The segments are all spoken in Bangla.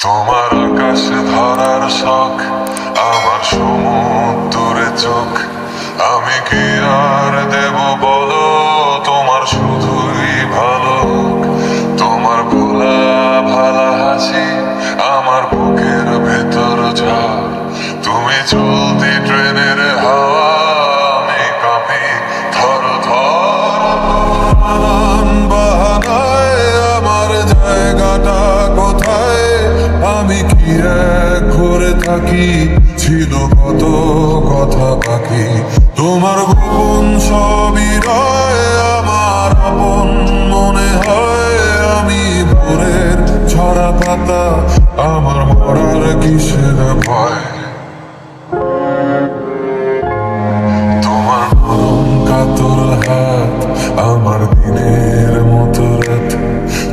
তোমার আকাশ ধরার শখ, আমার সমুদ্রে চোখ। আমি কি আর দেব বলো, তোমার শুধুই ভালো। তোমার ভোলা ভালা হাসি আমার বুকের ভেতর ঝড়। তুমি চলতি ট্রেনের হাওয়া, আমি কাঁপি থর থর। বাহানায় আমার জায়গাটা কোথায়, আমি কি এক ঘরে থাকি, ছিল কত কথা বাকি। তোমার গোপন সবই রয় আমার আপন মনে হয়। আমি ভোরের ছড়া পাতা, আমার মরার কিসের ভয়। তোমার নরম কাতর হাত আমার দিনের মতো রাত।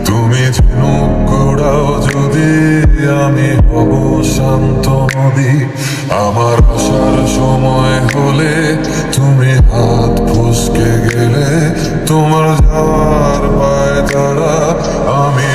তুমি ঝিনুক গোড়াও যদি, আমি হব শান্ত নদী। আমার আসার সময় হলে তুমি হাত ফসকে গেলে, তোমার যাওয়ার পায় তারা আমি